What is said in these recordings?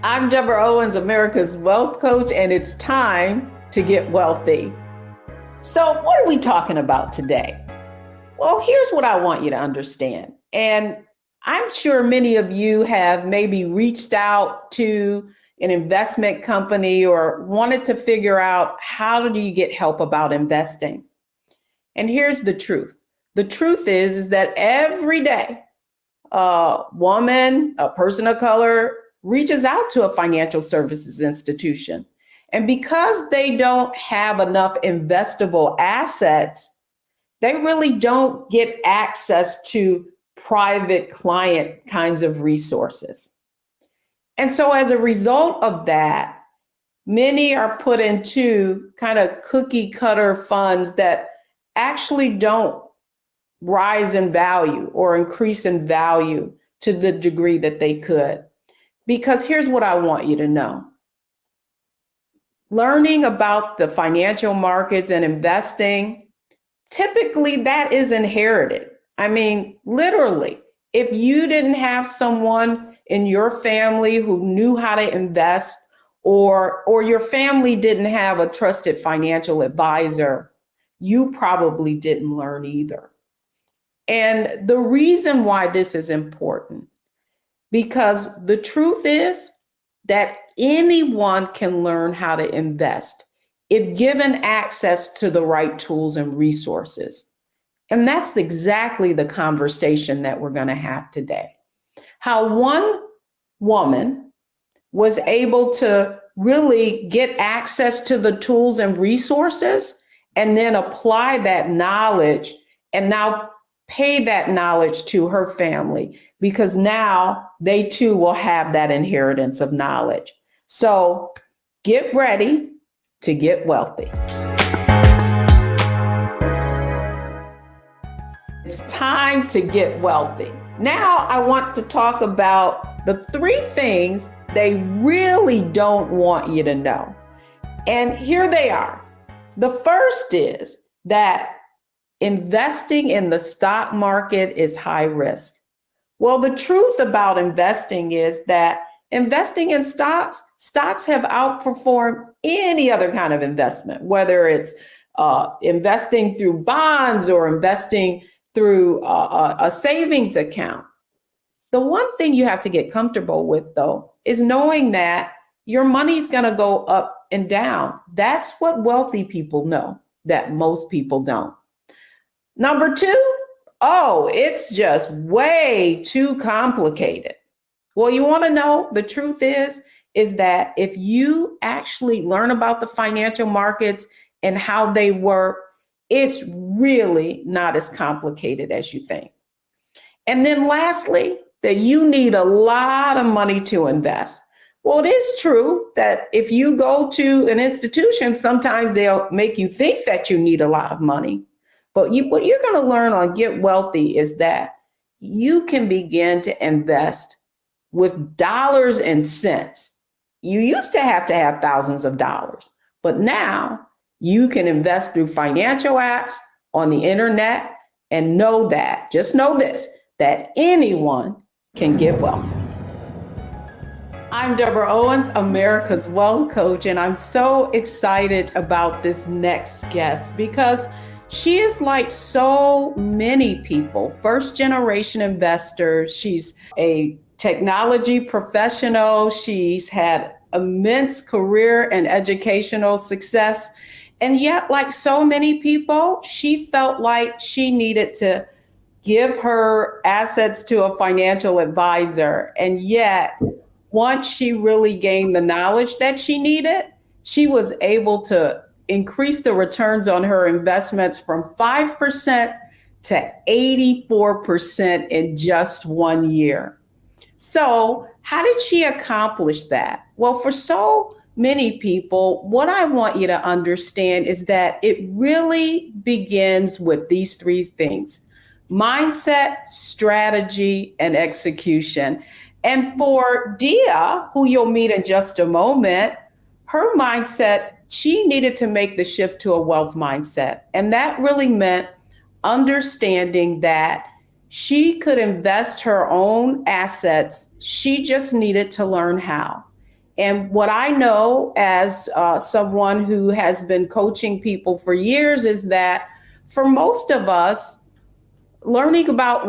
I'm Deborah Owens, America's wealth coach, and it's time to get wealthy. So, what are we talking about today? Well, here's what I want you to understand. And I'm sure many of you have maybe reached out to an investment company or wanted to figure out how do you get help about investing. And here's the truth. The truth is that every day, a woman, a person of color, reaches out to a financial services institution. And because they don't have enough investable assets, they really don't get access to private client kinds of resources. And so as a result of that, many are put into kind of cookie cutter funds that actually don't rise in value or increase in value to the degree that they could. Because here's what I want you to know. Learning about the financial markets and investing, typically that is inherited. I mean, literally, if you didn't have someone in your family who knew how to invest, or your family didn't have a trusted financial advisor, you probably didn't learn either. And the reason why this is important, because the truth is that anyone can learn how to invest if given access to the right tools and resources. And that's exactly the conversation that we're going to have today. How one woman was able to really get access to the tools and resources and then apply that knowledge and now pay that knowledge to her family, because now they too will have that inheritance of knowledge. So get ready to get wealthy. It's time to get wealthy. Now I want to talk about the 3 things they really don't want you to know. And here they are. The first is that investing in the stock market is high risk. Well, the truth about investing is that investing in stocks have outperformed any other kind of investment, whether it's investing through bonds or investing through a savings account. The one thing you have to get comfortable with, though, is knowing that your money's going to go up and down. That's what wealthy people know that most people don't. Number 2, it's just way too complicated. Well, you want to know the truth is that if you actually learn about the financial markets and how they work, it's really not as complicated as you think. And then lastly, that you need a lot of money to invest. Well, it is true that if you go to an institution, sometimes they'll make you think that you need a lot of money. But what you're going to learn on Get Wealthy is that you can begin to invest with dollars and cents. You used to have thousands of dollars, but now you can invest through financial apps on the internet, and just know this, that anyone can get wealthy. I'm Deborah Owens, America's wealth coach, and I'm so excited about this next guest because she is like so many people, first generation investors. She's a technology professional. She's had immense career and educational success. And yet, like so many people, she felt like she needed to give her assets to a financial advisor. And yet, once she really gained the knowledge that she needed, she was able to increase the returns on her investments from 5% to 84% in just 1 year. So how did she accomplish that? Well, for so many people, what I want you to understand is that it really begins with these 3 things: mindset, strategy, and execution. And for Diya, who you'll meet in just a moment, her mindset, she needed to make the shift to a wealth mindset. And that really meant understanding that she could invest her own assets. She just needed to learn how. And what I know as someone who has been coaching people for years is that for most of us, learning about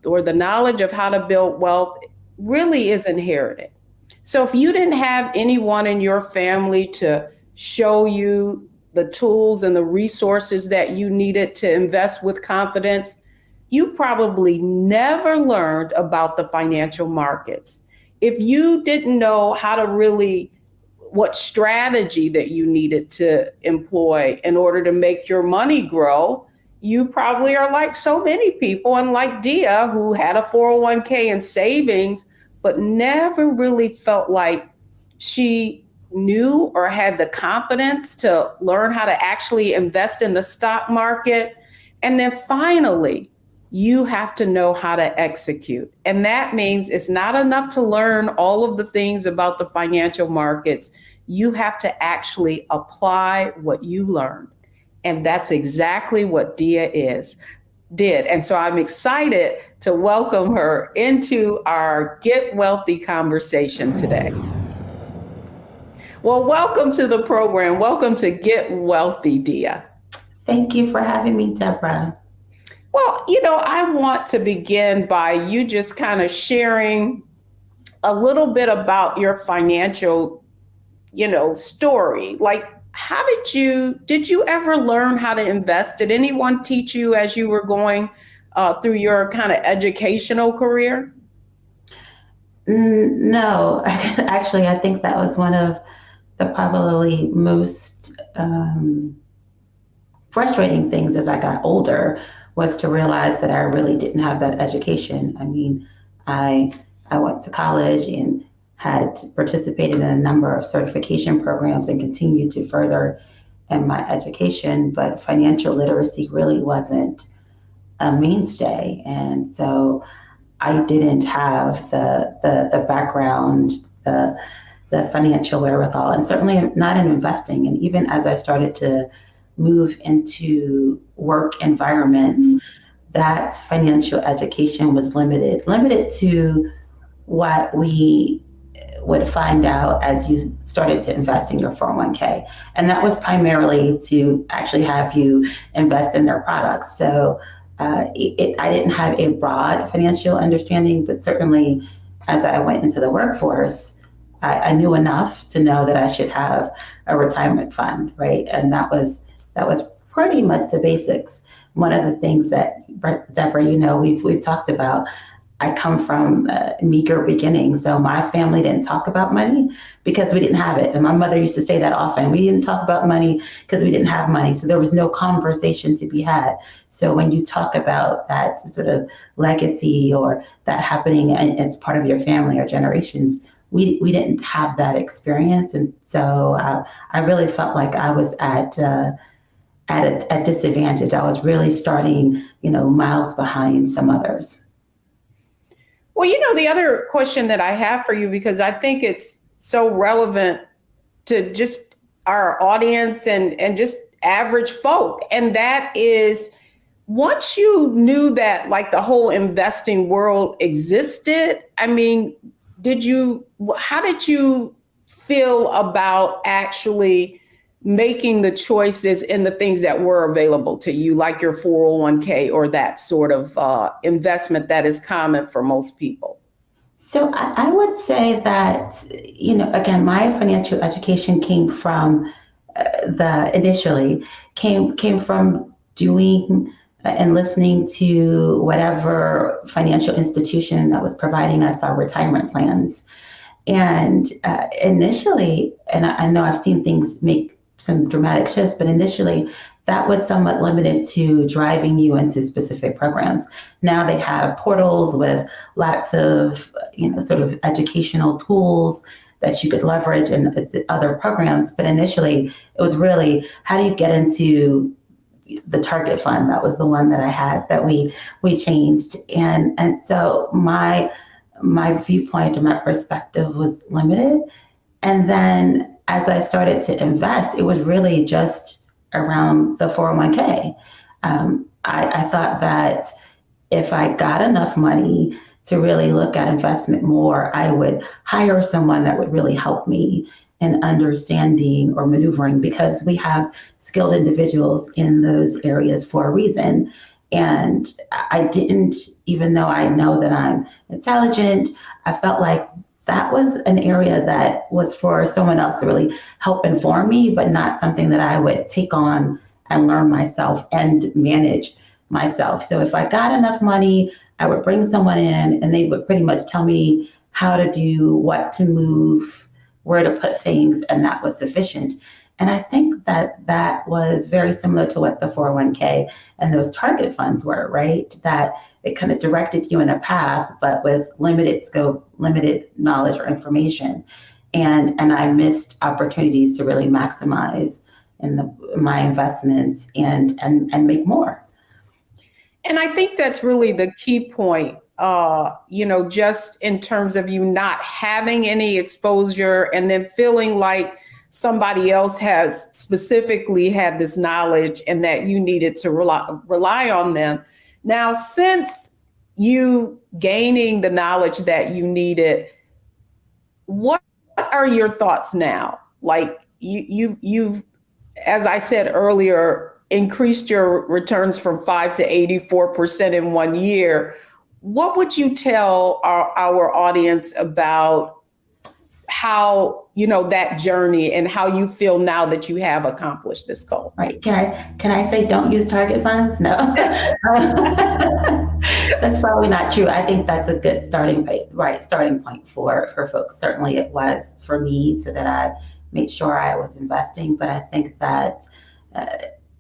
or the knowledge of how to build wealth really is inherited. So if you didn't have anyone in your family to show you the tools and the resources that you needed to invest with confidence, you probably never learned about the financial markets. If you didn't know how to really what strategy that you needed to employ in order to make your money grow, you probably are like so many people, and like Diya, who had a 401k and savings, but never really felt like she knew or had the confidence to learn how to actually invest in the stock market. And then finally, you have to know how to execute. And that means it's not enough to learn all of the things about the financial markets. You have to actually apply what you learned. And that's exactly what Diya did. And so I'm excited to welcome her into our Get Wealthy conversation today. Well, welcome to the program. Welcome to Get Wealthy, Diya. Thank you for having me, Deborah. Well, I want to begin by you just kind of sharing a little bit about your financial, story. Like, how did you ever learn how to invest? Did anyone teach you as you were going through your kind of educational career? No, actually, I think that was one of the probably most frustrating things as I got older was to realize that I really didn't have that education. I mean, I I went to college and had participated in a number of certification programs and continued to further in my education, but financial literacy really wasn't a mainstay. And so I didn't have the background, the financial wherewithal, and certainly not in investing. And even as I started to move into work environments, that financial education was limited to what we would find out as you started to invest in your 401k. And that was primarily to actually have you invest in their products. So I didn't have a broad financial understanding, but certainly as I went into the workforce, I knew enough to know that I should have a retirement fund, right? And that was pretty much the basics. One of the things that Deborah, we've talked about. I come from meager beginnings, so my family didn't talk about money because we didn't have it. And my mother used to say that often. We didn't talk about money because we didn't have money, so there was no conversation to be had. So when you talk about that sort of legacy or that happening as part of your family or generations, we didn't have that experience, and so I really felt like I was at a disadvantage. I was really starting, miles behind some others. Well, the other question that I have for you, because I think it's so relevant to just our audience and just average folk, and that is once you knew that like the whole investing world existed, I mean, how did you feel about actually making the choices in the things that were available to you, like your 401k or that sort of investment that is common for most people? So I would say that, again, my financial education came from initially came from doing and listening to whatever financial institution that was providing us our retirement plans. And initially, and I know I've seen things make some dramatic shifts, but initially that was somewhat limited to driving you into specific programs. Now they have portals with lots of, sort of educational tools that you could leverage in other programs. But initially it was really, how do you get into the target fund? That was the one that I had that we changed. And so my viewpoint and my perspective was limited. And then as I started to invest, it was really just around the 401k. I thought that if I got enough money to really look at investment more, I would hire someone that would really help me in understanding or maneuvering, because we have skilled individuals in those areas for a reason. And I didn't, even though I know that I'm intelligent, I felt like that was an area that was for someone else to really help inform me, but not something that I would take on and learn myself and manage myself. So if I got enough money, I would bring someone in and they would pretty much tell me how to do, what to move, where to put things, and that was sufficient. And I think that that was very similar to what the 401k and those target funds were, right? That it kind of directed you in a path, but with limited scope, limited knowledge or information. And I missed opportunities to really maximize my investments and make more. And I think that's really the key point, just in terms of you not having any exposure and then feeling like somebody else has specifically had this knowledge and that you needed to rely on them. Now, since you gaining the knowledge that you needed, what are your thoughts now? Like you've, as I said earlier, increased your returns from 5 to 84% in 1 year. What would you tell our audience about how, that journey and how you feel now that you have accomplished this goal? Right. Can I say don't use target funds? No. That's probably not true. I think that's a good starting point for folks. Certainly it was for me, so that I made sure I was investing. But I think that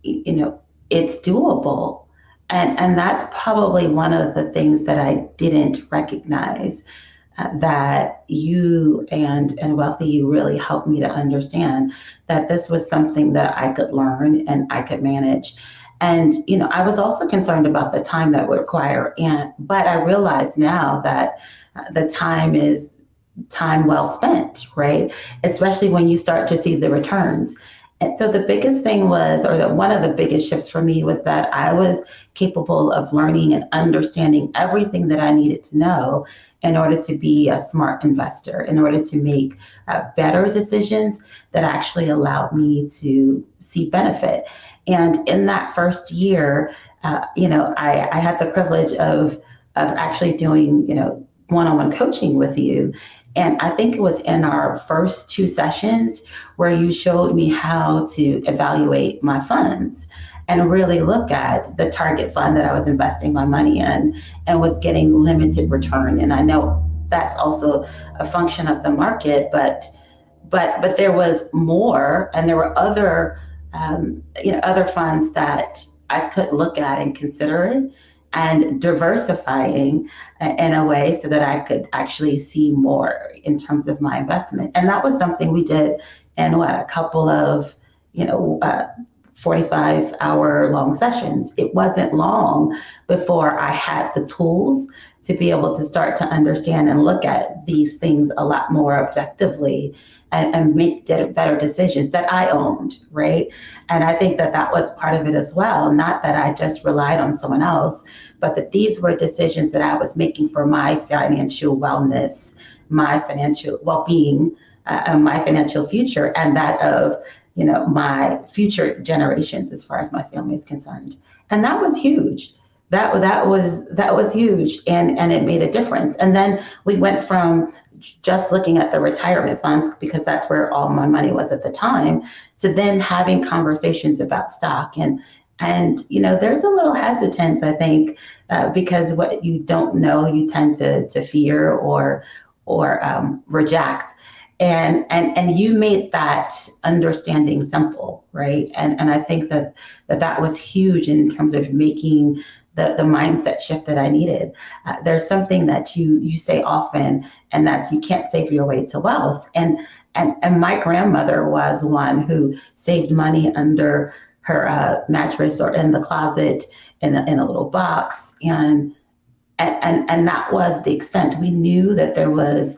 it's doable. And that's probably one of the things that I didn't recognize, that you and Wealthy You really helped me to understand that this was something that I could learn and I could manage. And, I was also concerned about the time that would require. But I realize now that the time is time well spent, right? Especially when you start to see the returns. And so the biggest thing was, one of the biggest shifts for me was that I was capable of learning and understanding everything that I needed to know in order to be a smart investor, in order to make better decisions that actually allowed me to see benefit. And in that first year, I had the privilege of actually doing, one-on-one coaching with you. And I think it was in our first 2 sessions where you showed me how to evaluate my funds and really look at the target fund that I was investing my money in and was getting limited return. And I know that's also a function of the market, but there was more, and there were other other funds that I could look at and consider it, and diversifying in a way so that I could actually see more in terms of my investment. And that was something we did in a couple of 45-hour long sessions. It wasn't long before I had the tools to be able to start to understand and look at these things a lot more objectively and make better decisions that I owned, right? And I think that that was part of it as well. Not that I just relied on someone else, but that these were decisions that I was making for my financial wellness, my financial well-being, my financial future, and that of my future generations as far as my family is concerned. And that was huge. That was huge, and it made a difference. And then we went from just looking at the retirement funds, because that's where all my money was at the time, to then having conversations about stock. And there's a little hesitance, I think, because what you don't know, you tend to fear or reject. And you made that understanding simple, right? And I think that was huge in terms of making the mindset shift that I needed. There's something that you say often, and that's you can't save your way to wealth. And my grandmother was one who saved money under her mattress or in the closet in a little box, and that was the extent. We knew that there was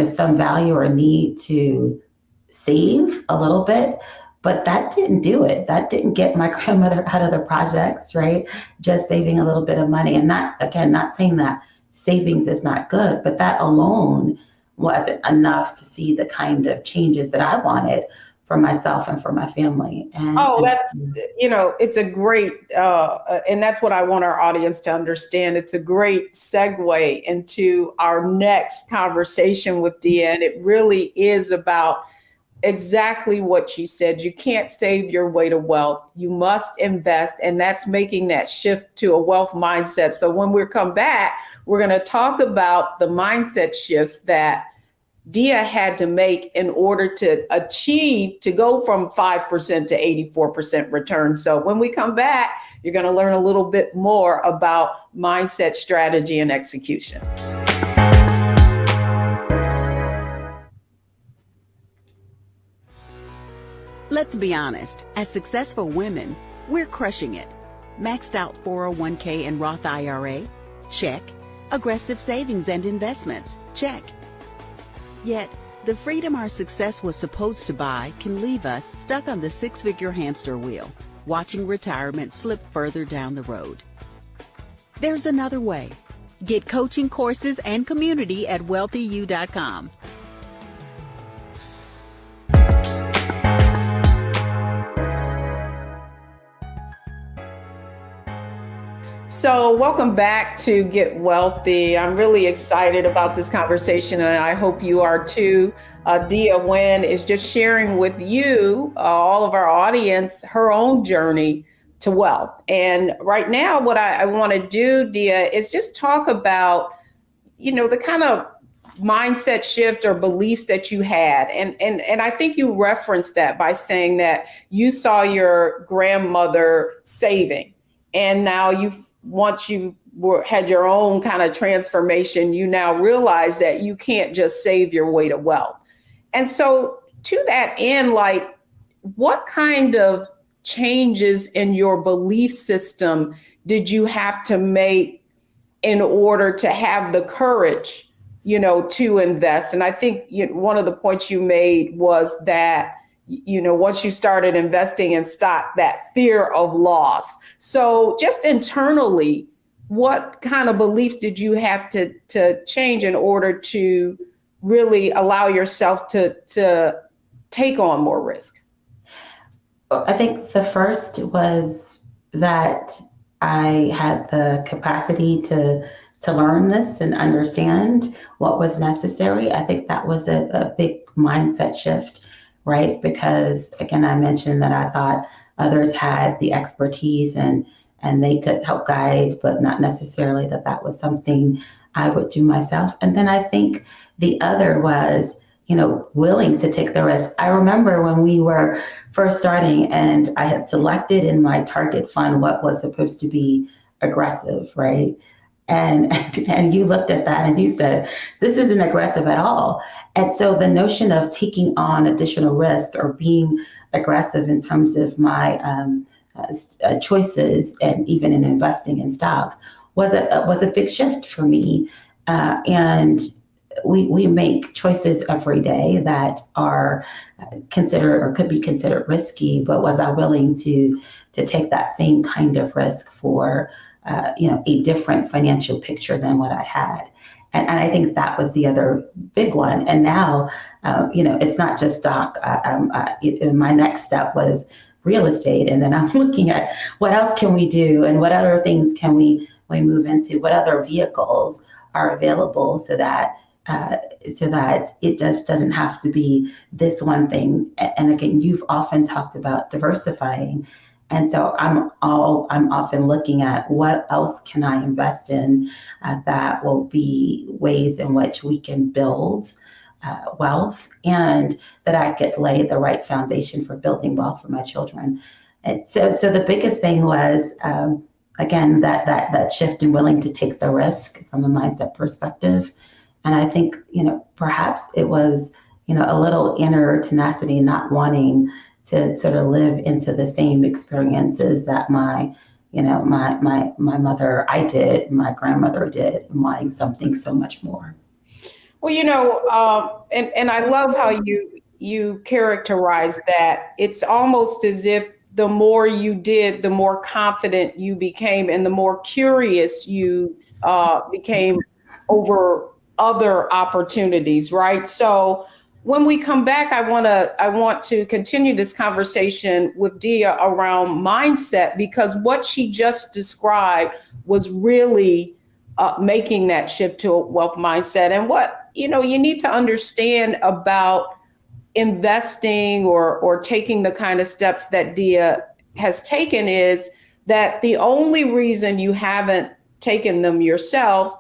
some value or need to save a little bit, but that didn't do it. That didn't get my grandmother out of the projects, right? Just saving a little bit of money. And not saying that savings is not good, but that alone wasn't enough to see the kind of changes that I wanted for myself and for my family. Oh, that's, it's a great, and that's what I want our audience to understand. It's a great segue into our next conversation with Diya. And it really is about exactly what you said. You can't save your way to wealth. You must invest. And that's making that shift to a wealth mindset. So when we come back, we're going to talk about the mindset shifts that Diya had to make in order to achieve, to go from 5% to 84% return. So when we come back, you're going to learn a little bit more about mindset, strategy, and execution. Let's be honest, as successful women, we're crushing it. Maxed out 401k and Roth IRA? Check. Aggressive savings and investments? Check. Yet, the freedom our success was supposed to buy can leave us stuck on the six-figure hamster wheel, watching retirement slip further down the road. There's another way. Get coaching courses and community at wealthyu.com. So welcome back to Get Wealthy. I'm really excited about this conversation, and I hope you are too. Diya Nguyen is just sharing with you, all of our audience, her own journey to wealth. And right now, what I want to do, Diya, is just talk about, the kind of mindset shift or beliefs that you had. And I think you referenced that by saying that you saw your grandmother saving, and now once you had your own kind of transformation, you now realize that you can't just save your way to wealth. And so to that end, like, what kind of changes in your belief system did you have to make in order to have the courage, to invest? And I think one of the points you made was that once you started investing in stock, that fear of loss. So just internally, what kind of beliefs did you have to change in order to really allow yourself to take on more risk? I think the first was that I had the capacity to learn this and understand what was necessary. I think that was a big mindset shift, right? Because again, I mentioned that I thought others had the expertise and they could help guide, but not necessarily that was something I would do myself. And then I think the other was, willing to take the risk. I remember when we were first starting and I had selected in my target fund what was supposed to be aggressive, right? And you looked at that and you said, this isn't aggressive at all. And so the notion of taking on additional risk or being aggressive in terms of my choices and even in investing in stock was a big shift for me. And we make choices every day that are considered or could be considered risky, but was I willing to take that same kind of risk for a different financial picture than what I had? And I think that was the other big one. And now, it's not just stock. My next step was real estate. And then I'm looking at what else can we do and what other things can we move into, what other vehicles are available so that it just doesn't have to be this one thing. And again, you've often talked about diversifying. And so I'm often looking at what else can I invest in that will be ways in which we can build wealth and that I could lay the right foundation for building wealth for my children. And so the biggest thing was, again, that shift in willing to take the risk from a mindset perspective. And I think, perhaps it was, a little inner tenacity, not wanting to sort of live into the same experiences that my mother, my grandmother did, and wanting something so much more. Well, and I love how you characterize that. It's almost as if the more you did, the more confident you became, and the more curious you became over other opportunities, right? So when we come back, I want to continue this conversation with Diya around mindset, because what she just described was really making that shift to a wealth mindset. And what you need to understand about investing or taking the kind of steps that Diya has taken is that the only reason you haven't taken them yourselves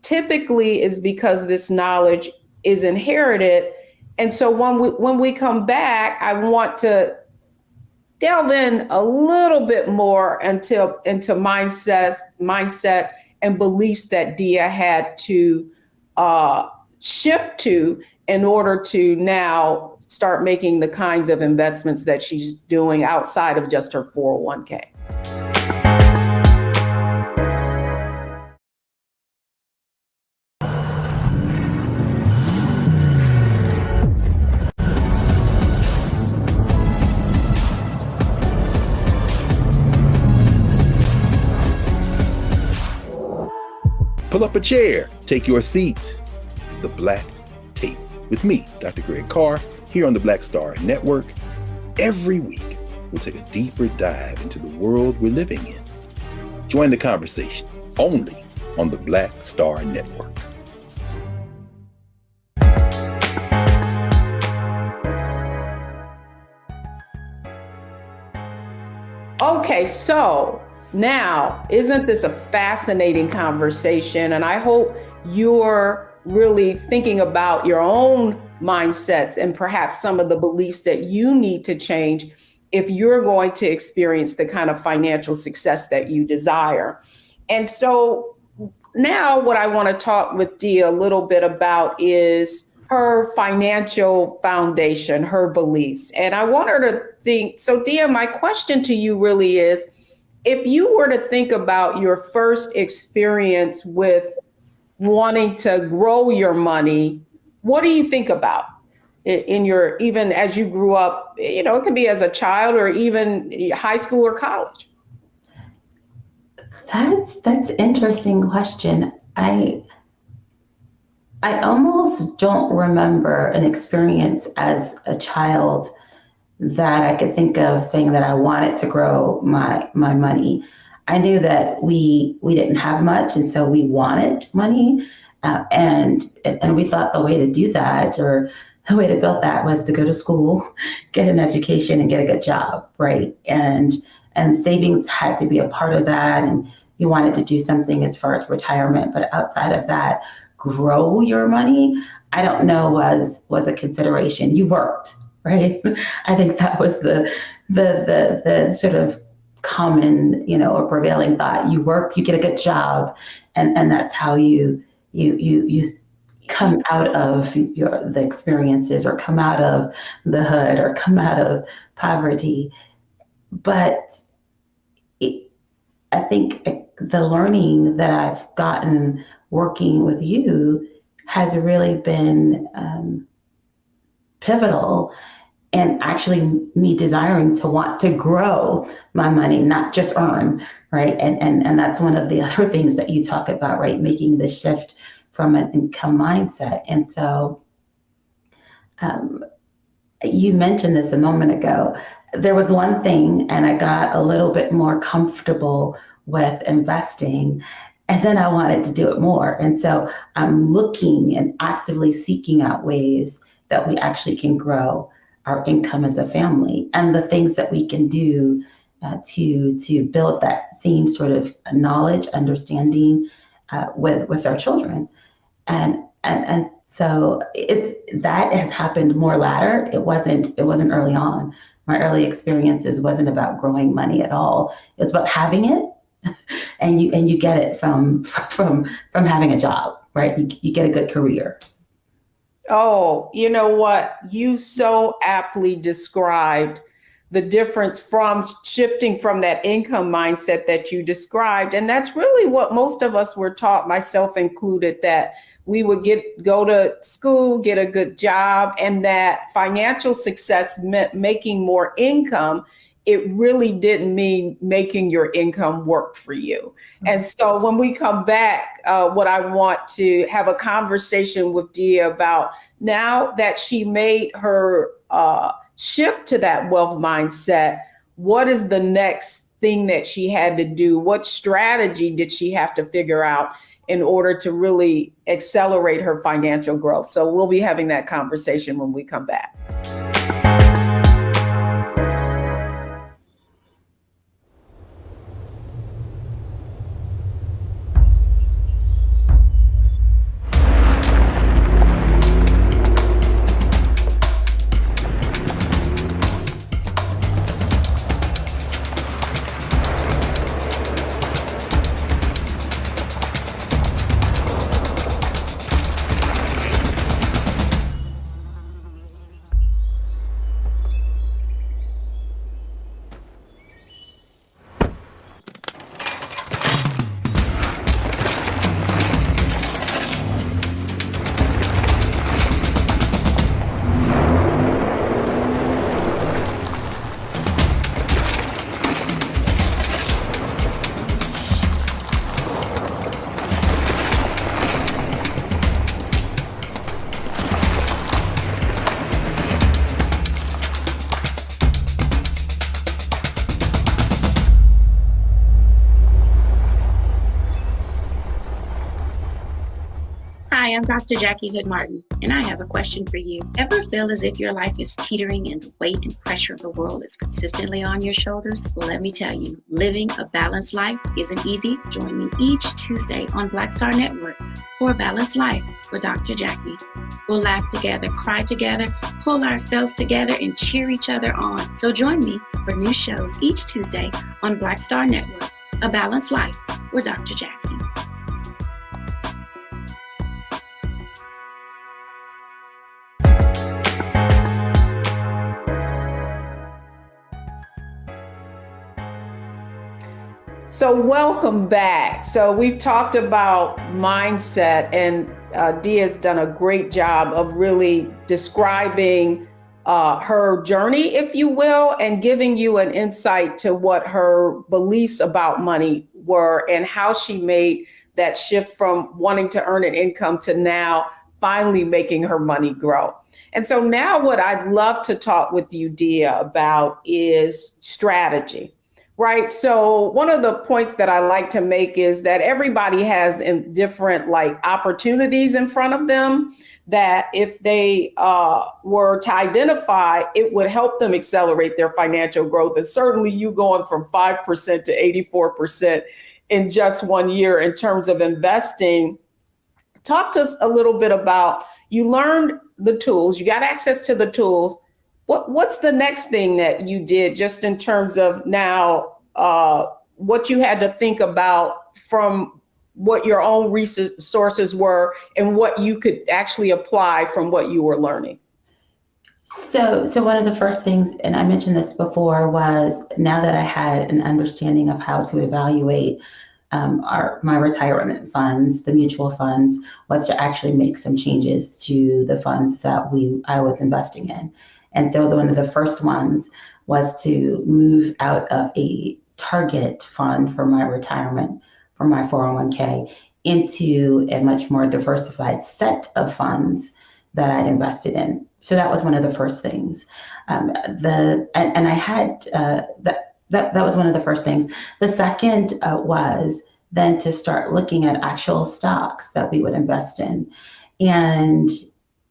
typically is because this knowledge is inherited. And so when we come back, I want to delve in a little bit more into mindset and beliefs that Diya had to shift to in order to now start making the kinds of investments that she's doing outside of just her 401k. Pull up a chair, take your seat. The Black Tape with me, Dr. Greg Carr, here on the Black Star Network. Every week, we'll take a deeper dive into the world we're living in. Join the conversation only on the Black Star Network. Okay, so now, isn't this a fascinating conversation? And I hope you're really thinking about your own mindsets and perhaps some of the beliefs that you need to change if you're going to experience the kind of financial success that you desire. And so now what I want to talk with Diya a little bit about is her financial foundation, her beliefs. And I want her to think, so Diya, my question to you really is, if you were to think about your first experience with wanting to grow your money, what do you think about in your, even as you grew up, it could be as a child or even high school or college? That's an interesting question. I almost don't remember an experience as a child that I could think of saying that I wanted to grow my money. I knew that we didn't have much, and so we wanted money, and we thought the way to do that, or the way to build that, was to go to school, get an education, and get a good job, right? And savings had to be a part of that, and you wanted to do something as far as retirement, but outside of that, grow your money, I don't know was a consideration. You worked. Right. I think that was the sort of common, or prevailing thought. You work, you get a good job, and that's how you come out of the experiences, or come out of the hood, or come out of poverty. But I think the learning that I've gotten working with you has really been pivotal, and actually me desiring to want to grow my money, not just earn, right? And that's one of the other things that you talk about, right? Making the shift from an income mindset. And so you mentioned this a moment ago. There was one thing, and I got a little bit more comfortable with investing, and then I wanted to do it more. And so I'm looking and actively seeking out ways that we actually can grow our income as a family, and the things that we can do to build that same sort of knowledge, understanding with our children. And so that has happened more latter. It wasn't early on. My early experiences wasn't about growing money at all. It's about having it, and you get it from having a job, right? You get a good career. Oh, you know what? You so aptly described the difference from shifting from that income mindset that you described. And that's really what most of us were taught, myself included, that we would go to school, get a good job, and that financial success meant making more income it really didn't mean making your income work for you. And so when we come back, what I want to have a conversation with Diya about, now that she made her shift to that wealth mindset, what is the next thing that she had to do? What strategy did she have to figure out in order to really accelerate her financial growth? So we'll be having that conversation when we come back. Hi, I'm Dr. Jackie Hood Martin, and I have a question for you. Ever feel as if your life is teetering and the weight and pressure of the world is consistently on your shoulders? Well, let me tell you, living a balanced life isn't easy. Join me each Tuesday on Black Star Network for A Balanced Life with Dr. Jackie. We'll laugh together, cry together, pull ourselves together, and cheer each other on. So join me for new shows each Tuesday on Black Star Network, A Balanced Life with Dr. Jackie. So welcome back. So we've talked about mindset, and Diya's done a great job of really describing her journey, if you will, and giving you an insight to what her beliefs about money were and how she made that shift from wanting to earn an income to now finally making her money grow. And so now what I'd love to talk with you, Diya, about is strategy. Right. So one of the points that I like to make is that everybody has different opportunities in front of them that if they were to identify, it would help them accelerate their financial growth. And certainly you going from 5% to 84% in just 1 year in terms of investing. Talk to us a little bit about, you learned the tools, you got access to the tools. What's the next thing that you did just in terms of now what you had to think about from what your own resources were and what you could actually apply from what you were learning? So one of the first things, and I mentioned this before, was now that I had an understanding of how to evaluate my retirement funds, the mutual funds, was to actually make some changes to the funds that I was investing in. And so one of the first ones was to move out of a target fund for my retirement, for my 401k, into a much more diversified set of funds that I invested in. So that was one of the first things. That was one of the first things. The second was then to start looking at actual stocks that we would invest in.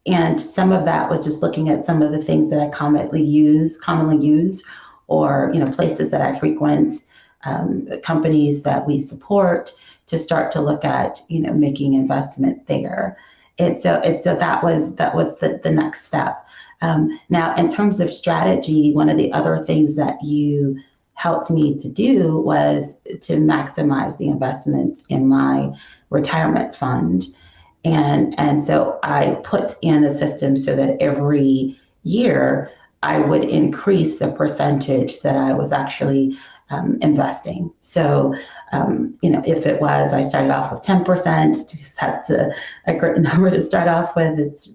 And some of that was just looking at some of the things that I commonly use, or places that I frequent, companies that we support, to start to look at making investment there. And so that was the next step. Now, in terms of strategy, one of the other things that you helped me to do was to maximize the investments in my retirement fund. And so I put in a system so that every year I would increase the percentage that I was actually investing. So, if it was, I started off with 10%, just that's a great number to start off with. It's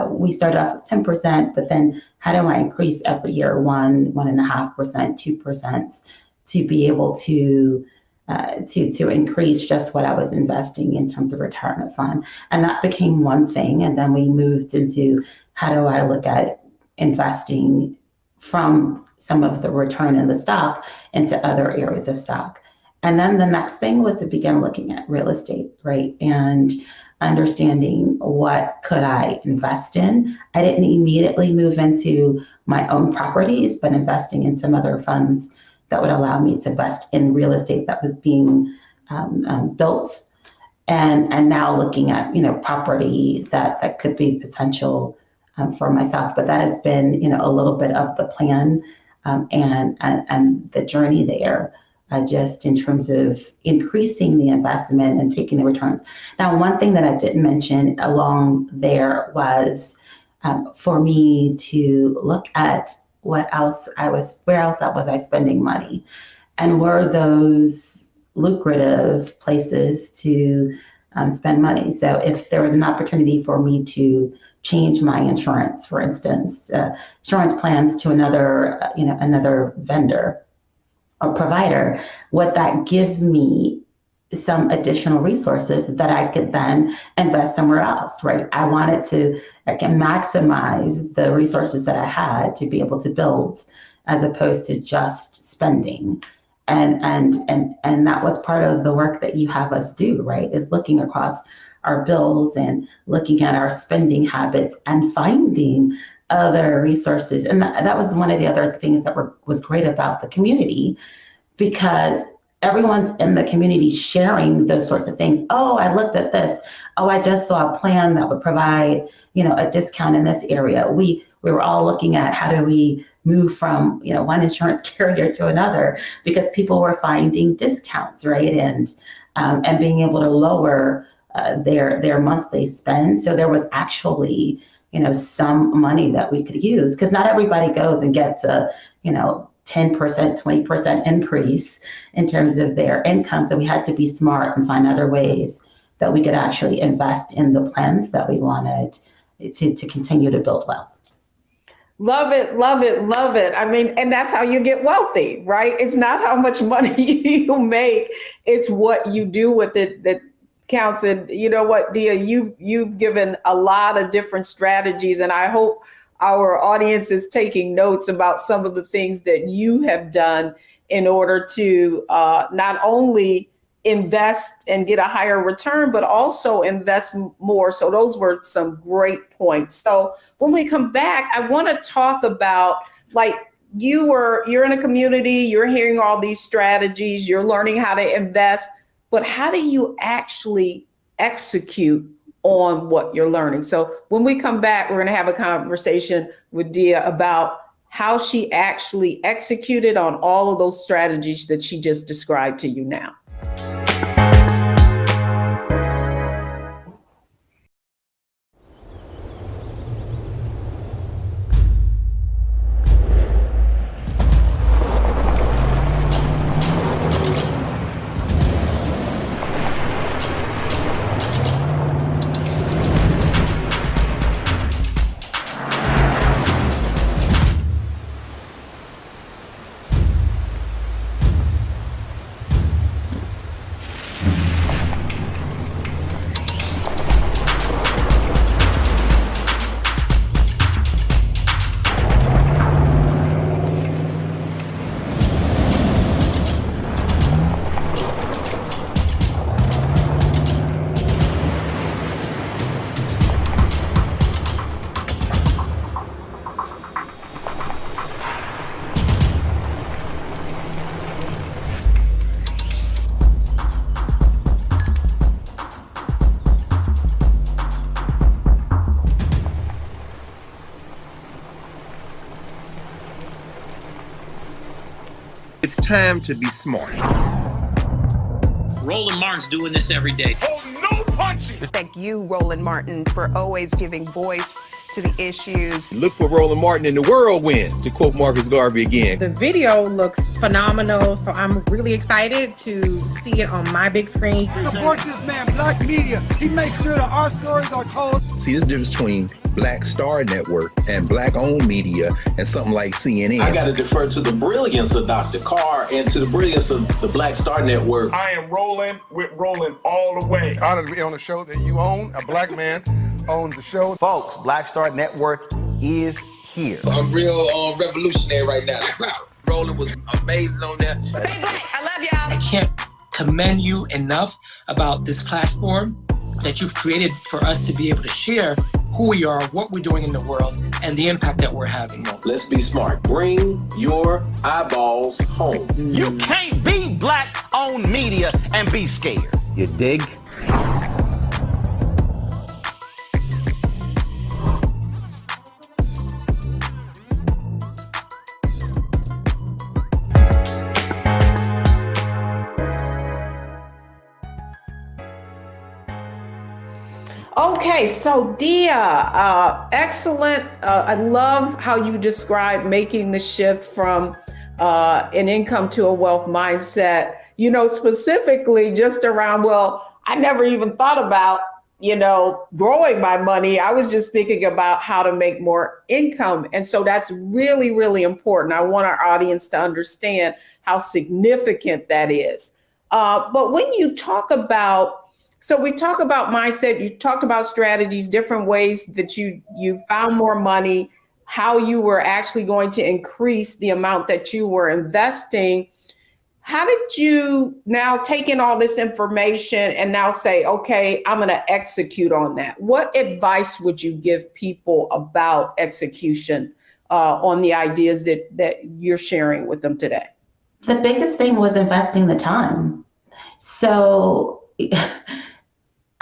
we started off at 10%, but then how do I increase every year 1.5%, 2% to be able to increase just what I was investing in terms of retirement fund. And that became one thing. And then we moved into how do I look at investing from some of the return in the stock into other areas of stock. And then the next thing was to begin looking at real estate, right? And understanding what could I invest in. I didn't immediately move into my own properties, but investing in some other funds that would allow me to invest in real estate that was being built, and now looking at property that could be potential for myself. But that has been a little bit of the plan and the journey there, just in terms of increasing the investment and taking the returns. Now, one thing that I didn't mention along there was for me to look at where else was I spending money, and were those lucrative places to spend money. So if there was an opportunity for me to change my insurance, for instance, insurance plans to another vendor or provider, would that give me some additional resources that I could then invest somewhere else, right? I wanted to maximize the resources that I had to be able to build, as opposed to just spending. And that was part of the work that you have us do, right? Is looking across our bills and looking at our spending habits and finding other resources. And that was one of the other things that was great about the community, because everyone's in the community sharing those sorts of things. Oh, I looked at this. Oh, I just saw a plan that would provide, a discount in this area. We were all looking at how do we move from, one insurance carrier to another, because people were finding discounts, right? And being able to lower their monthly spend. So there was actually, some money that we could use, because not everybody goes and gets a, 10%, 20% increase in terms of their income. So we had to be smart and find other ways that we could actually invest in the plans that we wanted to continue to build wealth. Love it, love it, love it. I mean, and that's how you get wealthy, right? It's not how much money you make, it's what you do with it that counts. And you know what, Diya, you've given a lot of different strategies, and I hope our audience is taking notes about some of the things that you have done in order to not only invest and get a higher return, but also invest more. So those were some great points. So when we come back, I want to talk about, like, you're in a community, you're hearing all these strategies, you're learning how to invest, but how do you actually execute on what you're learning? So when we come back, we're going to have a conversation with Diya about how she actually executed on all of those strategies that she just described to you now. It's time to be smart. Roland Martin's doing this every day. Oh, no punches! Thank you, Roland Martin, for always giving voice to the issues. Look for Roland Martin in the whirlwind, to quote Marcus Garvey again. The video looks phenomenal, so I'm really excited to see it on my big screen. Support this man, Black Media. He makes sure that our stories are told. See, this difference between Black Star Network and Black-owned media and something like CNN. I got to defer to the brilliance of Dr. Carr and to the brilliance of the Black Star Network. I am rolling with Roland all the way. Honored to be on a show that you own. A Black man owns the show. Folks, Black Star Network is here. I'm real revolutionary right now. Like, wow, Roland was amazing on there. Stay black. I love y'all. I can't commend you enough about this platform that you've created for us to be able to share who we are, what we're doing in the world, and the impact that we're having. Let's be smart. Bring your eyeballs home. You can't be Black-owned media and be scared. You dig? Okay, so Diya, excellent. I love how you describe making the shift from an income to a wealth mindset, specifically just around, I never even thought about, growing my money. I was just thinking about how to make more income. And so that's really, really important. I want our audience to understand how significant that is. But when you talk about, so we talk about mindset, you talked about strategies, different ways that you found more money, how you were actually going to increase the amount that you were investing. How did you now take in all this information and now say, okay, I'm going to execute on that? What advice would you give people about execution on the ideas that you're sharing with them today? The biggest thing was investing the time. So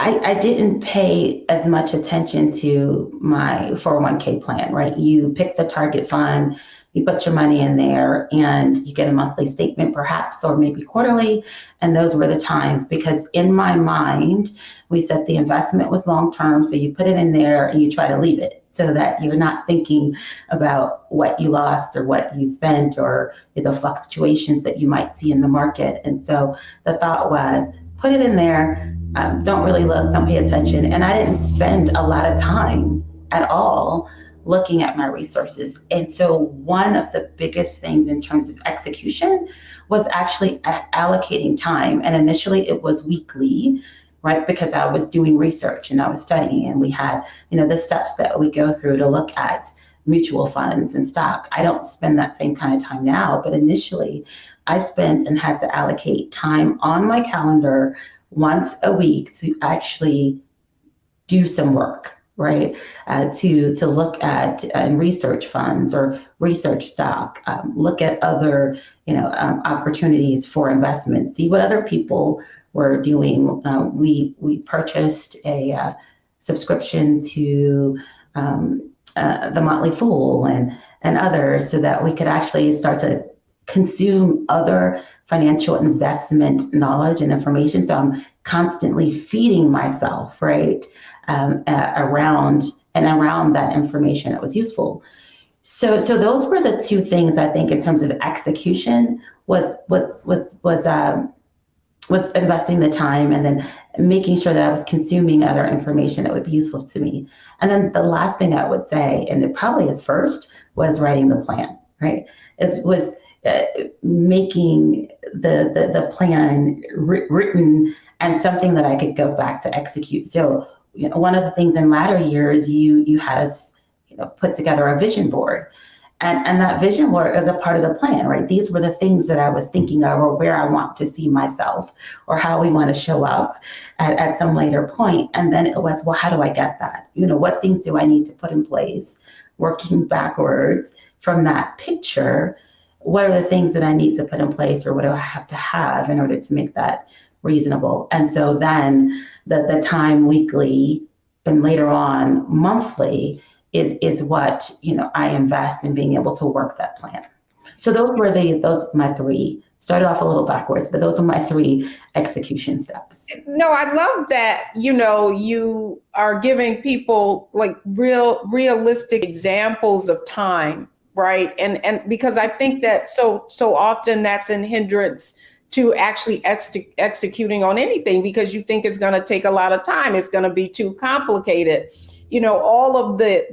I didn't pay as much attention to my 401k plan, right? You pick the target fund, you put your money in there, and you get a monthly statement perhaps, or maybe quarterly. And those were the times, because in my mind, we said the investment was long-term. So you put it in there and you try to leave it so that you're not thinking about what you lost or what you spent or the fluctuations that you might see in the market. And so the thought was, put it in there, don't really look, don't pay attention. And I didn't spend a lot of time at all looking at my resources. And so one of the biggest things in terms of execution was actually allocating time. And initially it was weekly, right? Because I was doing research and I was studying, and we had, the steps that we go through to look at mutual funds and stock. I don't spend that same kind of time now, but initially I spent and had to allocate time on my calendar once a week to actually do some work, right? To look at and research funds or research stock, look at other, opportunities for investment, see what other people were doing. We purchased a subscription to the Motley Fool and others, so that we could actually start to consume other financial investment knowledge and information. So I'm constantly feeding myself, right, around that information that was useful. So those were the two things I think in terms of execution was investing the time and then making sure that I was consuming other information that would be useful to me. And then the last thing I would say, and it probably is first, was writing the plan, right? It was making the plan written and something that I could go back to execute. So one of the things in latter years, you had us put together a vision board. And that vision board is a part of the plan, right? These were the things that I was thinking of, or where I want to see myself, or how we want to show up at some later point. And then it was, well, how do I get that? What things do I need to put in place? Working backwards from that picture, what are the things that I need to put in place, or what do I have to have in order to make that reasonable? And so then the time weekly and later on monthly is what I invest in being able to work that plan. So those were my three started off a little backwards, but those are my 3 execution steps. No, I love that, you are giving people like realistic examples of time, right? And because I think that so often that's an hindrance to actually executing on anything, because you think it's going to take a lot of time. It's going to be too complicated. All of the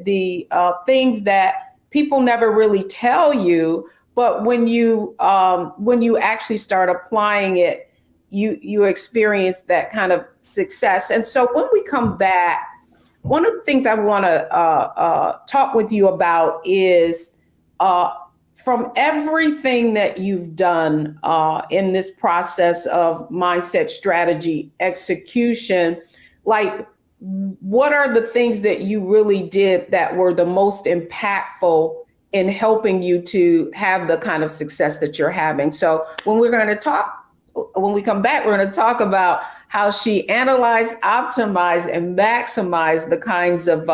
things that people never really tell you, but when you actually start applying it, you experience that kind of success. And so when we come back, one of the things I want to talk with you about is from everything that you've done in this process of mindset, strategy, execution, like what are the things that you really did that were the most impactful in helping you to have the kind of success that you're having? So when we come back, we're going to talk about how she analyzed, optimized, and maximized the kinds of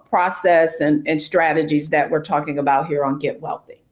process and strategies that we're talking about here on Get Wealthy.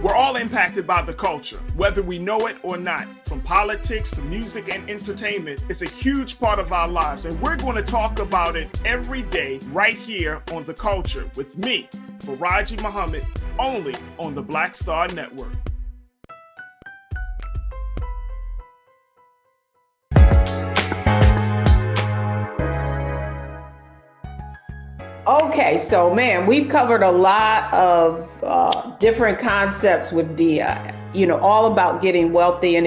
We're all impacted by the culture, whether we know it or not. From politics to music and entertainment, it's a huge part of our lives, and we're going to talk about it every day right here on The Culture with me, Faraji Muhammad, only on the Black Star Network. Okay, so man, we've covered a lot of different concepts with Diya, all about getting wealthy. And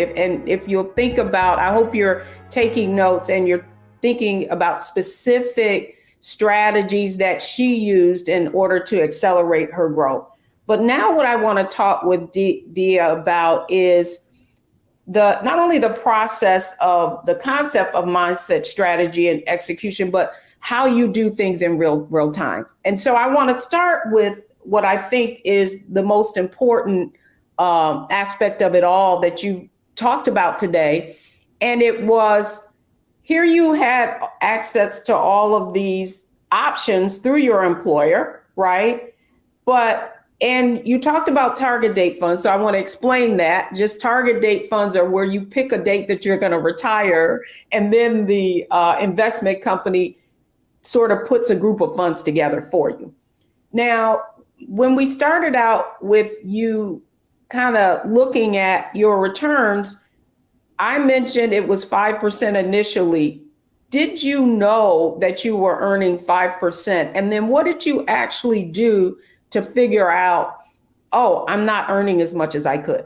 if you'll think about, I hope you're taking notes and you're thinking about specific strategies that she used in order to accelerate her growth. But now what I want to talk with Diya about is not only the process of the concept of mindset, strategy, and execution, but how you do things in real time. And so I want to start with what I think is the most important aspect of it all that you've talked about today. And it was, here you had access to all of these options through your employer, right? And you talked about target date funds. So I want to explain that. Just target date funds are where you pick a date that you're going to retire, and then the investment company sort of puts a group of funds together for you. Now, when we started out with you kind of looking at your returns, I mentioned it was 5% initially. Did you know that you were earning 5%? And then what did you actually do to figure out, oh, I'm not earning as much as I could?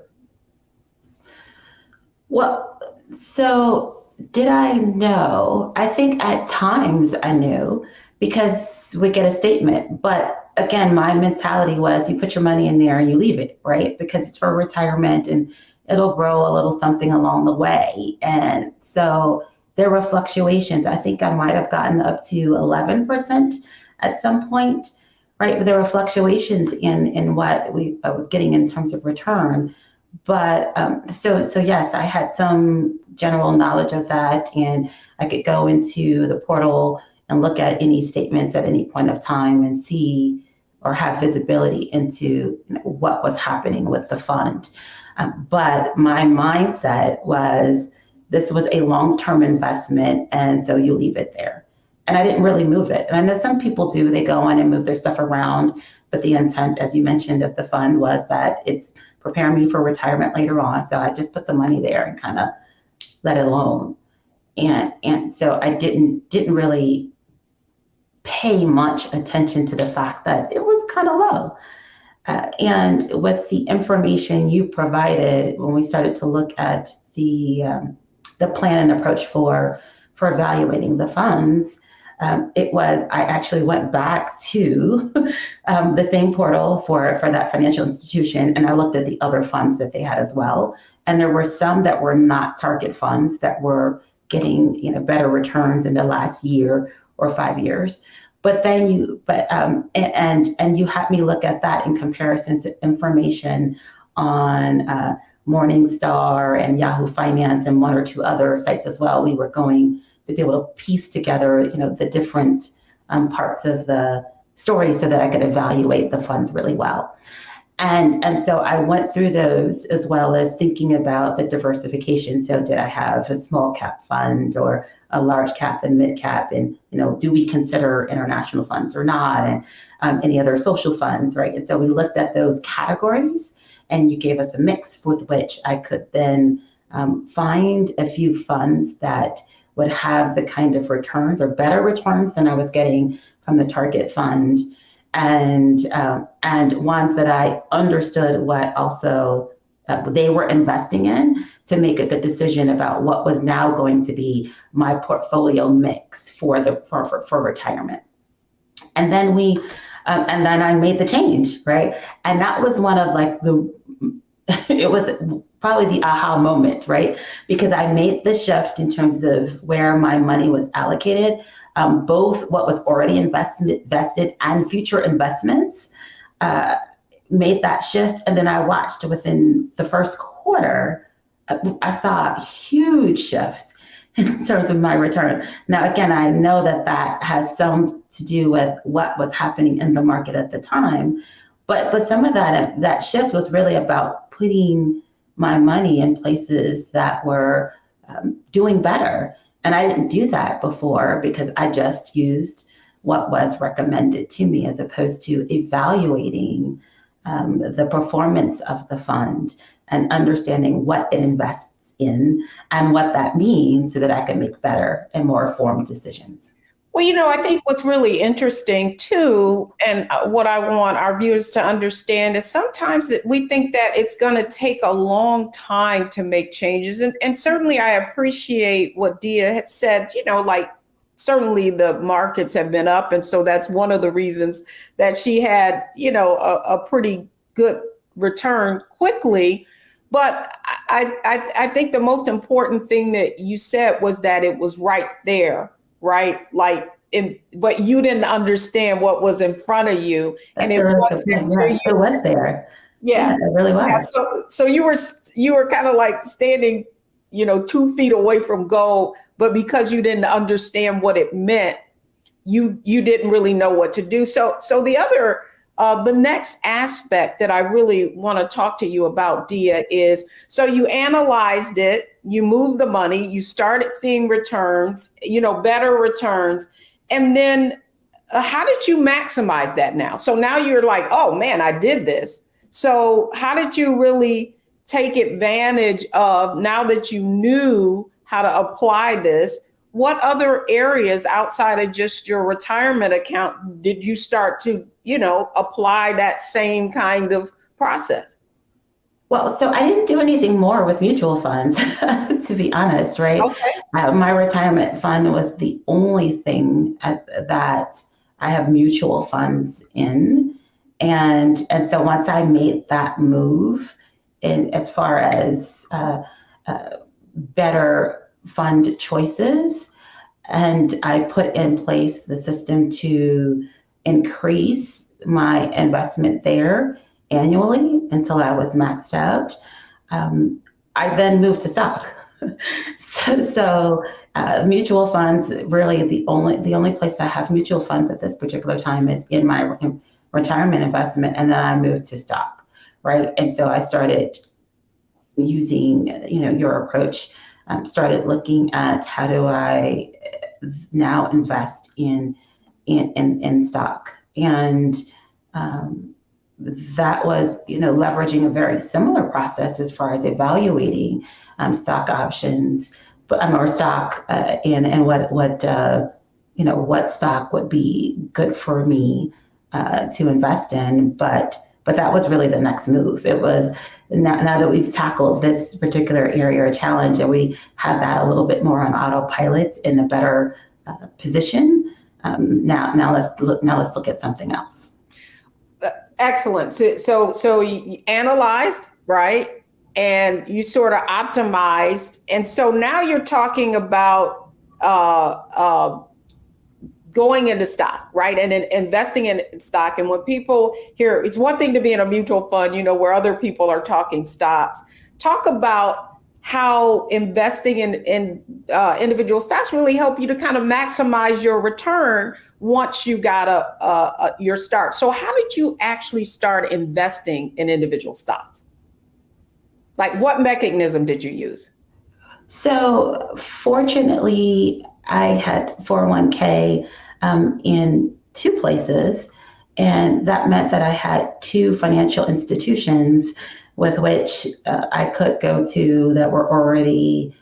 Well, so did I know? I think at times I knew because we get a statement. But again, my mentality was you put your money in there and you leave it, right? Because it's for retirement and it'll grow a little something along the way. And so there were fluctuations. I think I might have gotten up to 11% at some point, right? But there were fluctuations in what I was getting in terms of return. But so yes, I had some general knowledge of that, and I could go into the portal and look at any statements at any point of time and see or have visibility into what was happening with the fund. But my mindset was this was a long-term investment, and so you leave it there. And I didn't really move it. And I know some people do, they go in and move their stuff around, but the intent, as you mentioned, of the fund was that it's preparing me for retirement later on. So I just put the money there and kind of let it alone. And so I didn't really pay much attention to the fact that it was kind of low. And with the information you provided, when we started to look at the plan and approach for evaluating the funds, I actually went back to the same portal for that financial institution, and I looked at the other funds that they had as well. And there were some that were not target funds that were getting better returns in the last year or 5 years. But then you had me look at that in comparison to information on Morningstar and Yahoo Finance and one or two other sites as well. We were going to be able to piece together, the different parts of the story so that I could evaluate the funds really well. And so I went through those as well as thinking about the diversification. So did I have a small cap fund or a large cap and mid cap? And, do we consider international funds or not? And any other social funds, right? And so we looked at those categories, and you gave us a mix with which I could then find a few funds that would have the kind of returns or better returns than I was getting from the target fund. And ones that I understood what also they were investing in to make a good decision about what was now going to be my portfolio mix for retirement. And then and then I made the change, right? And that was one of it was probably the aha moment, right? Because I made the shift in terms of where my money was allocated. Both what was already invested and future investments made that shift. And then I watched within the first quarter, I saw a huge shift in terms of my return. Now, again, I know that has some to do with what was happening in the market at the time, but some of that shift was really about putting my money in places that were doing better. And I didn't do that before because I just used what was recommended to me as opposed to evaluating the performance of the fund and understanding what it invests in and what that means so that I can make better and more informed decisions. Well, I think what's really interesting too, and what I want our viewers to understand is sometimes we think that it's going to take a long time to make changes. And certainly I appreciate what Diya had said, certainly the markets have been up. And so that's one of the reasons that she had, a pretty good return quickly. But I think the most important thing that you said was that it was right there. Right? But you didn't understand what was in front of you. It was there. Yeah, it really was. Yeah, so you were kind of like standing, 2 feet away from gold, but because you didn't understand what it meant, you didn't really know what to do. So the next aspect that I really want to talk to you about, Diya, is so you analyzed it, you moved the money, you started seeing returns, better returns. And then how did you maximize that now? So now you're like, oh man, I did this. So how did you really take advantage of, now that you knew how to apply this, what other areas outside of just your retirement account did you start to, apply that same kind of process? Well, so I didn't do anything more with mutual funds, to be honest, right? Okay. My retirement fund was the only thing that I have mutual funds in. And so once I made that move in as far as better fund choices, and I put in place the system to increase my investment there annually until I was maxed out. I then moved to stock. So mutual funds, really the only place I have mutual funds at this particular time is in my retirement investment, and then I moved to stock, right? And so I started using, your approach, started looking at how do I now invest in stock. And that was, leveraging a very similar process as far as evaluating stock options, or stock and what stock would be good for me to invest in. But that was really the next move. It was now that we've tackled this particular area or challenge, and we have that a little bit more on autopilot in a better position. Now let's look at something else. Excellent. So you analyzed, right? And you sort of optimized. And so now you're talking about going into stock, right? And investing in stock. And when people hear, it's one thing to be in a mutual fund, where other people are talking stocks. Talk about how investing in individual stocks really help you to kind of maximize your return once you got your start. So how did you actually start investing in individual stocks? Like, what mechanism did you use? So fortunately, I had 401k in 2 places, and that meant that I had 2 financial institutions with which I could go to that were already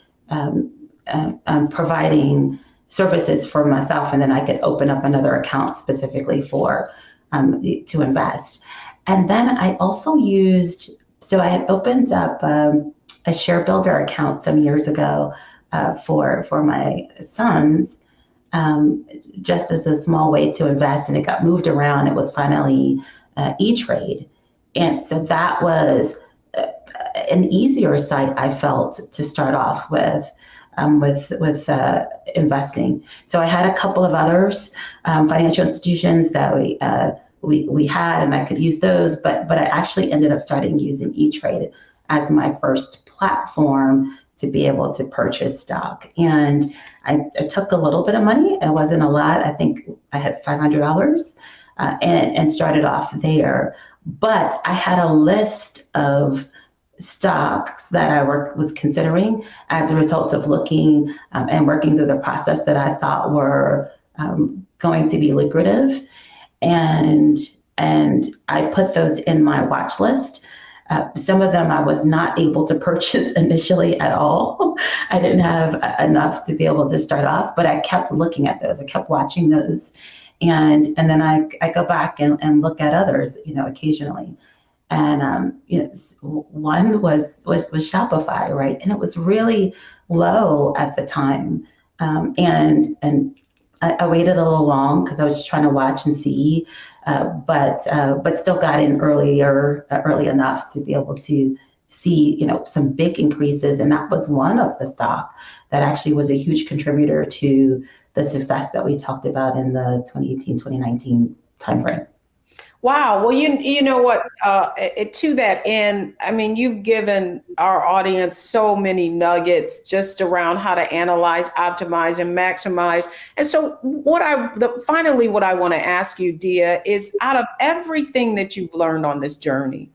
providing services for myself, and then I could open up another account specifically for to invest. And then I also used, so I had opened up a share builder account some years ago for my sons, just as a small way to invest, and it got moved around. It was finally E-Trade. And so that was an easier site, I felt, to start off with investing. So I had a couple of others, financial institutions that we had, and I could use those, but I actually ended up starting using E-Trade as my first platform to be able to purchase stock. And I took a little bit of money. It wasn't a lot. I think I had $500 and started off there. But I had a list of stocks that I was considering as a result of looking and working through the process that I thought were going to be lucrative. And I put those in my watch list. Some of them I was not able to purchase initially at all. I didn't have enough to be able to start off, but I kept looking at those. I kept watching those. And then I go back and look at others, occasionally. And one was Shopify, right? And it was really low at the time. And I waited a little long because I was just trying to watch and see, but still got in early enough to be able to see, some big increases. And that was one of the stock that actually was a huge contributor to the success that we talked about in the 2018, 2019 timeframe. Wow. Well, you know what, to that end, I mean, you've given our audience so many nuggets just around how to analyze, optimize, and maximize. And so finally, what I want to ask you, Diya, is out of everything that you've learned on this journey,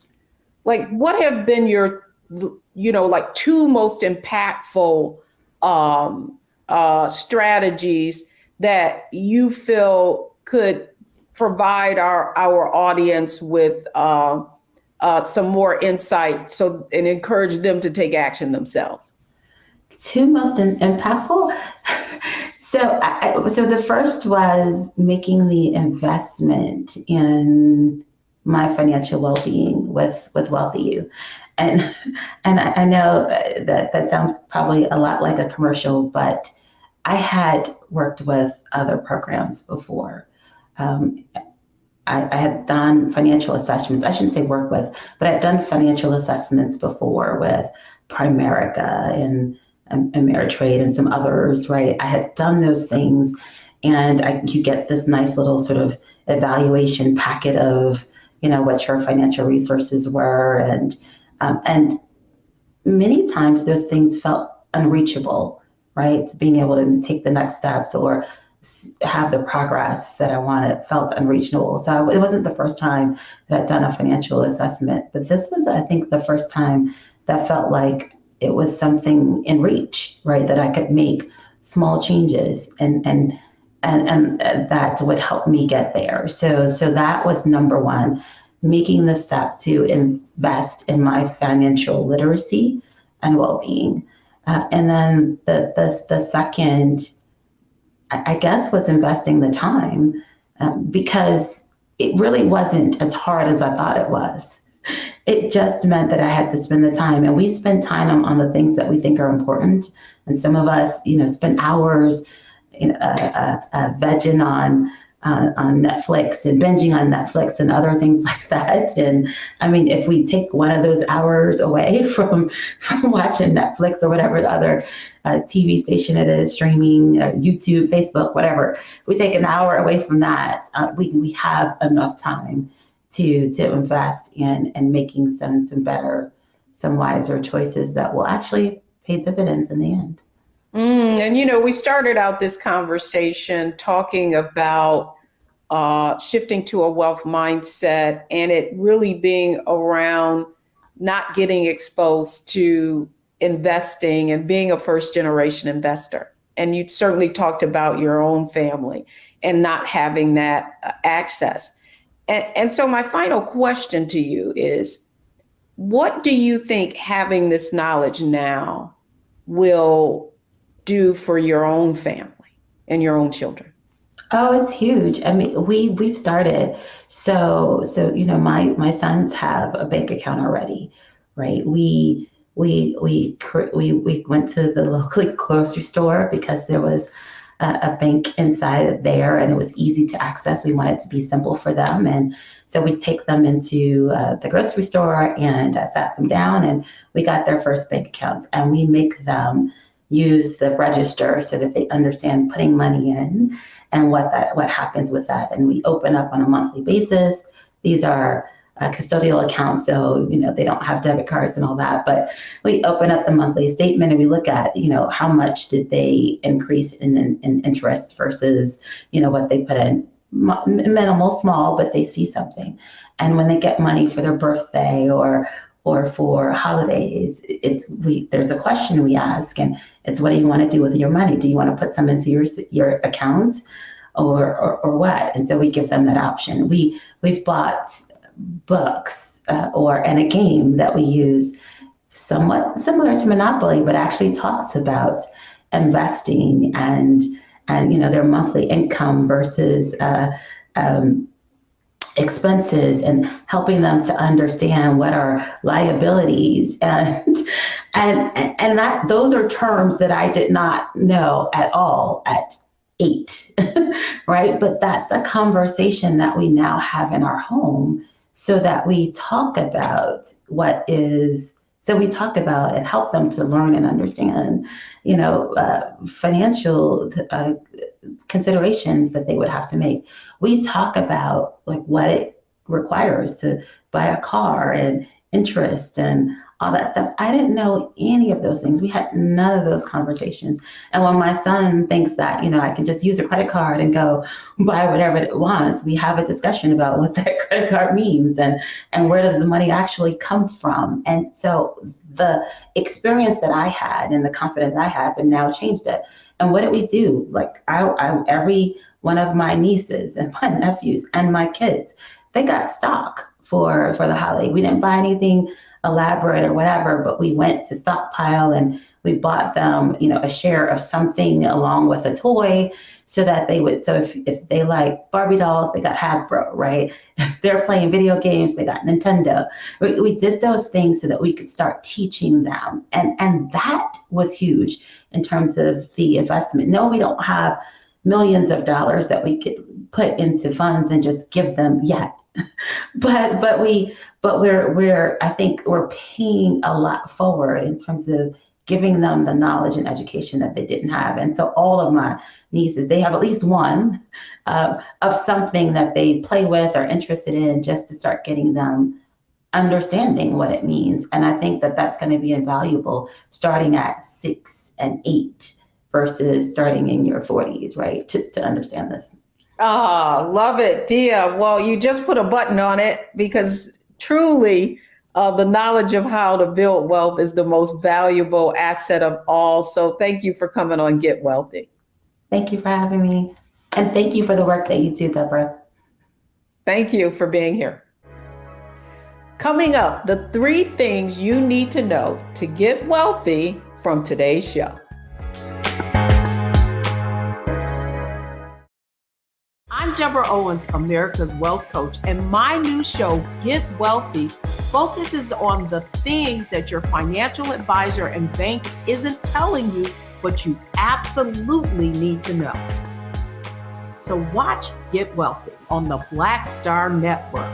like, what have been your, 2 most impactful strategies that you feel could provide our audience with some more insight and encourage them to take action themselves? 2 most impactful? So the first was making the investment in my financial well-being with Wealthy You. And I know that sounds probably a lot like a commercial, but I had worked with other programs before. I had done financial assessments. I shouldn't say work with, but I'd done financial assessments before with Primerica and Ameritrade and some others, right? I had done those things, and you get this nice little sort of evaluation packet of, what your financial resources were, and many times those things felt unreachable, right? Being able to take the next steps, or have the progress that I wanted, felt unreachable. So it wasn't the first time that I'd done a financial assessment, but this was, I think, the first time that felt like it was something in reach, right? That I could make small changes and that would help me get there. So that was number one, making the step to invest in my financial literacy and well-being. And then the second, I guess, was investing the time, because it really wasn't as hard as I thought it was. It just meant that I had to spend the time, and we spend time on the things that we think are important. And some of us, spend hours, vegging on Netflix and binging on Netflix and other things like that. And I mean, if we take one of those hours away from watching Netflix or whatever other TV station it is, streaming, YouTube, Facebook, whatever, we take an hour away from that, we have enough time to invest in making some better, some wiser choices that will actually pay dividends in the end. And we started out this conversation talking about shifting to a wealth mindset, and it really being around not getting exposed to investing and being a first generation investor. And you certainly talked about your own family and not having that access. And so my final question to you is, what do you think having this knowledge now will do for your own family and your own children? Oh, it's huge. I mean, we've started. So my sons have a bank account already, right? We went to the local grocery store because there was a bank inside there, and it was easy to access. We wanted it to be simple for them, and so we take them into the grocery store and sat them down, and we got their first bank accounts, and we make them use the register so that they understand putting money in and what happens with that. And we open up on a monthly basis. These are custodial accounts, so they don't have debit cards and all that, but we open up the monthly statement and we look at how much did they increase in interest versus what they put in. Minimal, small, but they see something. And when they get money for their birthday or for holidays, there's a question we ask, and it's, what do you want to do with your money? Do you want to put some into your account or what? And so we give them that option. We've bought books and a game that we use somewhat similar to Monopoly, but actually talks about investing and their monthly income versus expenses, and helping them to understand what are liabilities and that those are terms that I did not know at all at 8, right? But that's a conversation that we now have in our home, so that we talk about we talk about and help them to learn and understand, financial considerations that they would have to make. We talk about what it requires to buy a car and interest and all that stuff. I didn't know any of those things. We had none of those conversations. And when my son thinks that, I can just use a credit card and go buy whatever it wants, we have a discussion about what that credit card means and where does the money actually come from. And so the experience that I had and the confidence I have and now changed it. And what did we do? Every one of my nieces and my nephews and my kids, they got stock for the holiday. We didn't buy anything elaborate or whatever, but we went to stockpile and we bought them, a share of something along with a toy, so that they would. So if they like Barbie dolls, they got Hasbro, right? If they're playing video games, they got Nintendo. We did those things so that we could start teaching them, and that was huge in terms of the investment. No, we don't have millions of dollars that we could put into funds and just give them yet. but I think we're paying a lot forward in terms of giving them the knowledge and education that they didn't have. And so all of my nieces, they have at least one of something that they play with or interested in, just to start getting them understanding what it means. And I think that that's going to be invaluable starting at 6 and 8 versus starting in your 40s, right? To understand this. Love it, Diya. Well, you just put a button on it because truly the knowledge of how to build wealth is the most valuable asset of all. So thank you for coming on Get Wealthy. Thank you for having me. And thank you for the work that you do, Deborah. Thank you for being here. Coming up, the 3 things you need to know to get wealthy from today's show. I'm Deborah Owens, America's Wealth Coach, and my new show, Get Wealthy, focuses on the things that your financial advisor and bank isn't telling you, but you absolutely need to know. So watch Get Wealthy on the Black Star Network.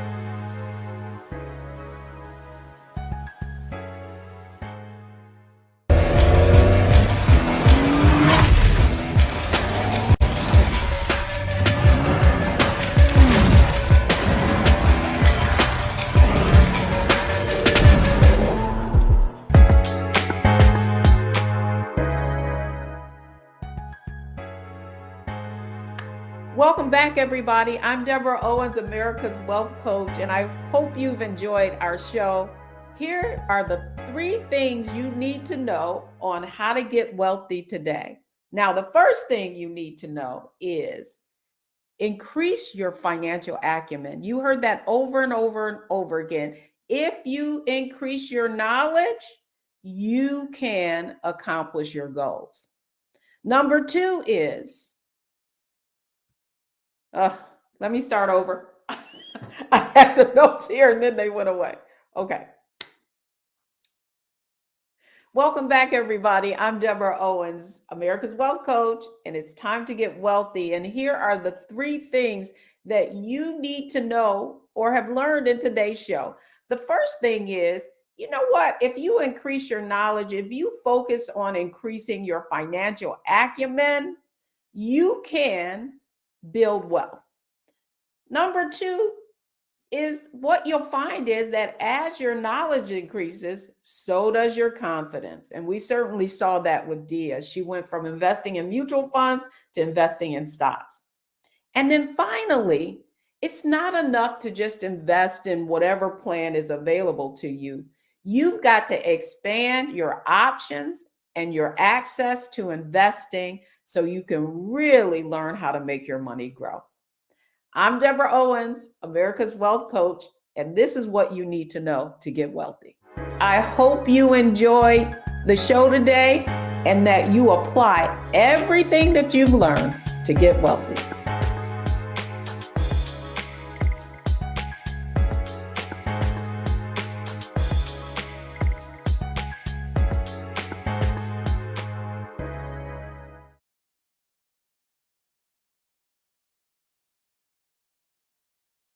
Welcome back, everybody. I'm Deborah Owens, America's Wealth Coach, and I hope you've enjoyed our show. Here are the 3 things you need to know on how to get wealthy today. Now, the first thing you need to know is increase your financial acumen. You heard that over and over and over again. If you increase your knowledge, you can accomplish your goals. Number 2 is let me start over. I had the notes here and then they went away. Okay. Welcome back, everybody. I'm Deborah Owens, America's Wealth Coach, and it's time to get wealthy. And here are the 3 things that you need to know or have learned in today's show. The first thing is, you know what? If you increase your knowledge, if you focus on increasing your financial acumen, you can build wealth. Number 2 is what you'll find is that as your knowledge increases, so does your confidence. And we certainly saw that with Diya. She went from investing in mutual funds to investing in stocks. And then finally, it's not enough to just invest in whatever plan is available to you. You've got to expand your options and your access to investing so you can really learn how to make your money grow. I'm Deborah Owens, America's Wealth Coach, and this is what you need to know to get wealthy. I hope you enjoy the show today and that you apply everything that you've learned to get wealthy.